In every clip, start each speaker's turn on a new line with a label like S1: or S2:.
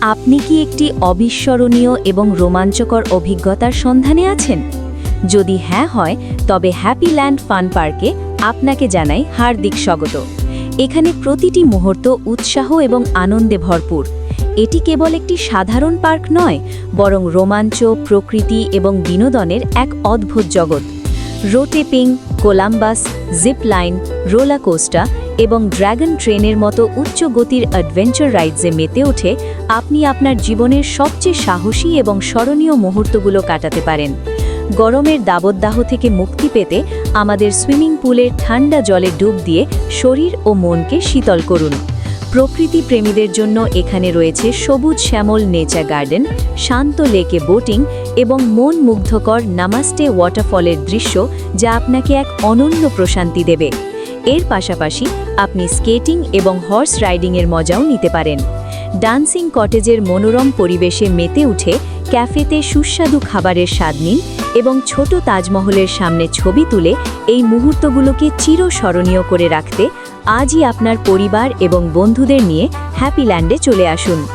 S1: আপনি কি একটি অবিস্মরণীয় এবং রোমাঞ্চকর অভিজ্ঞতার সন্ধানে আছেন? যদি হ্যাঁ হয়, তবে হ্যাপিল্যান্ড ফান পার্কে আপনাকে জানাই হার্দিক স্বাগত। এখানে প্রতিটি মুহূর্ত উৎসাহ এবং আনন্দে ভরপুর। এটি কেবল একটি সাধারণ পার্ক নয়, বরং রোমাঞ্চ, প্রকৃতি এবং বিনোদনের এক অদ্ভুত জগৎ। রোটেপিং, কোলাম্বাস, জিপ লাইন, রোলার কোস্টার এবং ড্র্যাগন ট্রেনের মতো উচ্চ গতির অ্যাডভেঞ্চার রাইডসে মেতে ওঠে আপনি আপনার জীবনের সবচেয়ে সাহসী এবং স্মরণীয় মুহূর্তগুলো কাটাতে পারেন। গরমের দাবদাহ থেকে মুক্তি পেতে আমাদের সুইমিং পুলের ঠান্ডা জলে ডুব দিয়ে শরীর ও মনকে শীতল করুন। প্রকৃতি প্রেমীদের জন্য এখানে রয়েছে সবুজ শ্যামল নেচার গার্ডেন, শান্ত লেকে বোটিং এবং মন মুগ্ধকর নামাস্টে ওয়াটারফলের দৃশ্য, যা আপনাকে এক অনন্য প্রশান্তি দেবে। এর পাশাপাশি আপনি স্কেটিং এবং হর্স রাইডিংয়ের মজাও নিতে পারেন। ডান্সিং কটেজের মনোরম পরিবেশে মেতে উঠে ক্যাফেতে সুস্বাদু খাবারের স্বাদ নিন এবং ছোট তাজমহলের সামনে ছবি তুলে এই মুহূর্তগুলোকে চিরস্মরণীয় করে রাখতে আজই আপনার পরিবার এবং বন্ধুদের নিয়ে হ্যাপিল্যান্ডে চলে আসুন।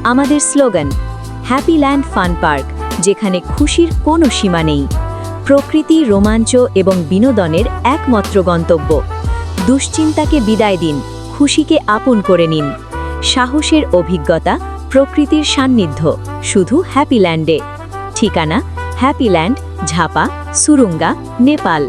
S1: আমাদের স্লোগান, হ্যাপিল্যান্ড ফান পার্ক, যেখানে খুশির কোনো সীমা নেই। প্রকৃতি, রোমাঞ্চ এবং বিনোদনের একমাত্র গন্তব্য। দুশ্চিন্তাকে বিদায় দিন, খুশিকে আপন করে নিন। সাহসের অভিজ্ঞতা, প্রকৃতির সান্নিধ্য, শুধু হ্যাপিল্যান্ডে। ঠিকানা, হ্যাপিল্যান্ড, ঝাপা, সুরুঙ্গা, নেপাল।